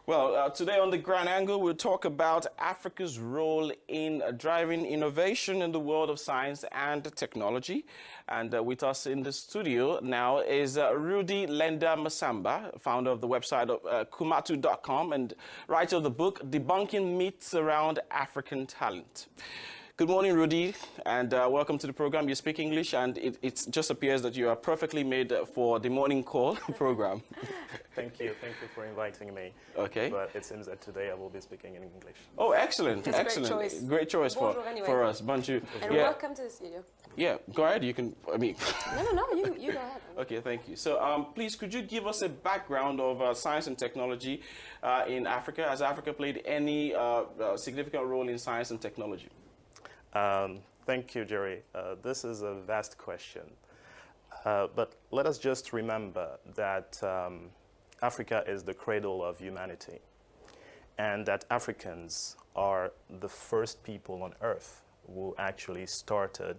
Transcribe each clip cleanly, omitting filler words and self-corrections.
Well, today on The Grand Angle, we'll talk about Africa's role in driving innovation in the world of science and technology. And with us in the studio now is Rudy Massamba, founder of the website of Kumatoo.com and writer of the book Debunking Myths Around African Talent. Good morning, Rudy, and welcome to the program. You speak English, and it just appears that you are perfectly made for the morning call program. Thank you for inviting me. Okay. But it seems that today I will be speaking in English. Oh, excellent, That's excellent. Great choice anyway. for us. Bonjour. And welcome to the studio. Yeah, go ahead. You can, I mean... No, you go ahead. Okay, thank you. So, please, could you give us a background of science and technology in Africa? Has Africa played any significant role in science and technology? Thank you, Jerry. This is a vast question. But let us just remember that Africa is the cradle of humanity, and that Africans are the first people on Earth who actually started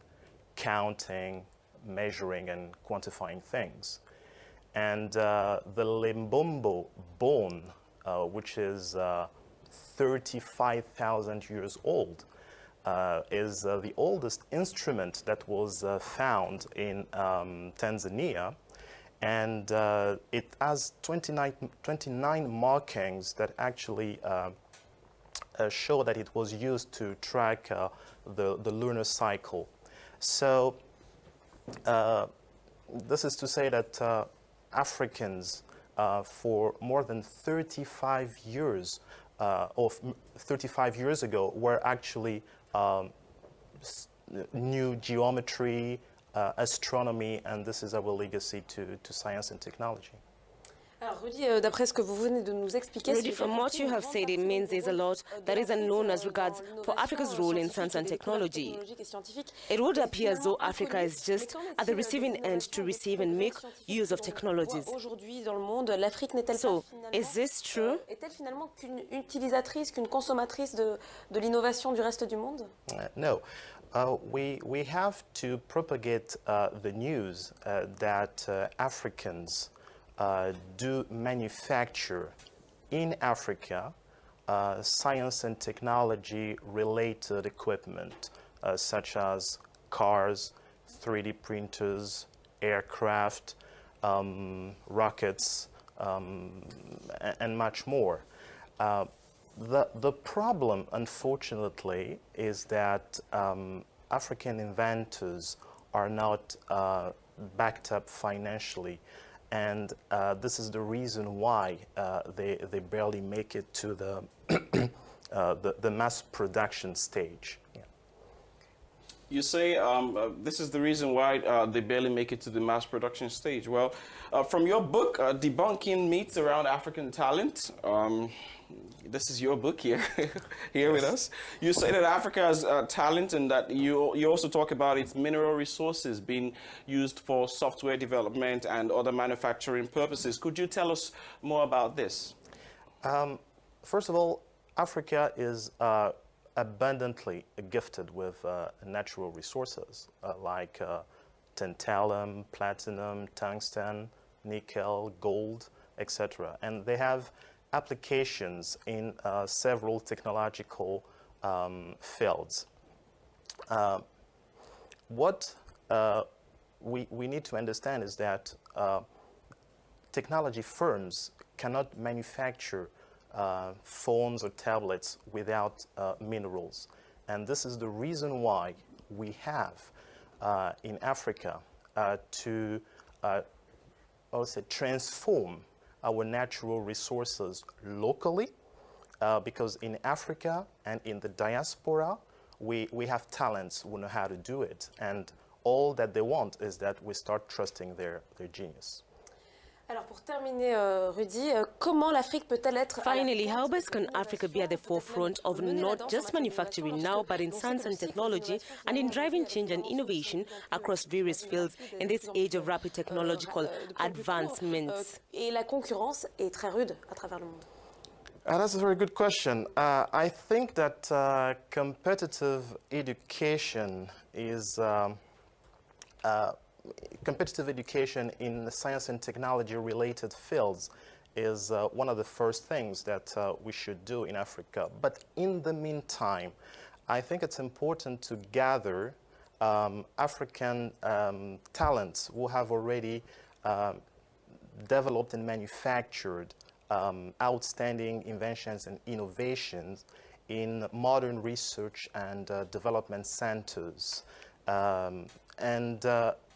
counting, measuring, and quantifying things. And the Lebombo bone, which is 35,000 years old, is the oldest instrument that was found in Tanzania, and it has 29 markings that actually show that it was used to track the lunar cycle. So this is to say that Africans for more than 35 years or 35 years ago were actually new geometry, astronomy, and this is our legacy to science and technology. Alors, Rudy, d'après ce que vous venez de nous expliquer, Rudy, from what you have said, it means there's a lot that is unknown as regards for Africa's role in science and technology. It would appear as though Africa is just at the receiving end to receive and make use of technologies. So, is this true? Est-elle finalement qu'une utilisatrice, qu'une consommatrice de l'innovation du reste du monde? No. We have to propagate the news that Africans do manufacture in Africa science and technology related equipment such as cars, 3D printers, aircraft, rockets, and much more. The problem, unfortunately, is that African inventors are not backed up financially. And this is the reason why they barely make it to the mass production stage. Yeah. You say this is the reason why they barely make it to the mass production stage. Well, from your book, Debunking Myths Around African Talent, this is your book here, here with us. You say that Africa has talent, and that you also talk about its mineral resources being used for software development and other manufacturing purposes. Could you tell us more about this? First of all, Africa is abundantly gifted with natural resources like tantalum, platinum, tungsten, nickel, gold, etc. And they have applications in several technological fields. What we need to understand is that technology firms cannot manufacture phones or tablets without minerals. And this is the reason why we have in Africa to also transform our natural resources locally, because in Africa and in the diaspora, we have talents who know how to do it. And all that they want is that we start trusting their genius. Alors pour terminer, Rudy, comment l'Afrique peut-elle être... Finally, how best can Africa be at the forefront of not just manufacturing now, but in science and technology, and in driving change and innovation across various fields in this age of rapid technological advancements? Et la concurrence est très rude à travers le monde. That's a very good question. I think that competitive education is competitive education in science and technology related fields is one of the first things that we should do in Africa. But in the meantime, I think it's important to gather African talents who have already developed and manufactured outstanding inventions and innovations in modern research and development centers.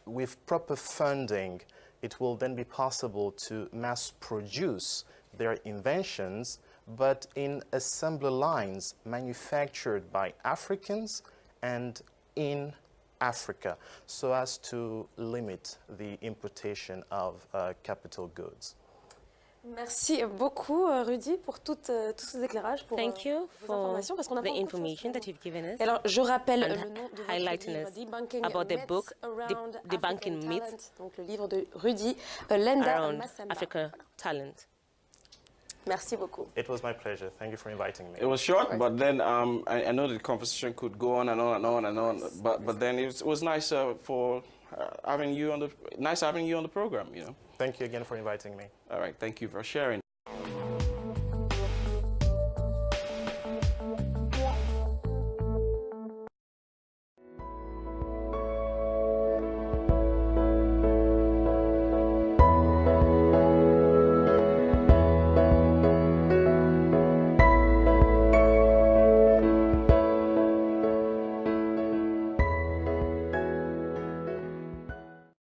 With proper funding, it will then be possible to mass produce their inventions, but in assembly lines manufactured by Africans and in Africa, so as to limit the importation of capital goods. Merci beaucoup, Rudy, pour tous ces éclairages, pour Thank you vos for informations, parce qu'on a the pas encore information chose that you've given us. Alors, je rappelle and le nom de votre highlighting livre, us Debunking about the Myths book, Around Debunking African Myths Talent, donc le livre de Rudy around Massamba. Africa Talent. Merci beaucoup. It was my pleasure. Thank you for inviting me. It was short, but then I know the conversation could go on and on and on and on. But then it was nice for having you on the program. You know. Thank you again for inviting me. All right. Thank you for sharing.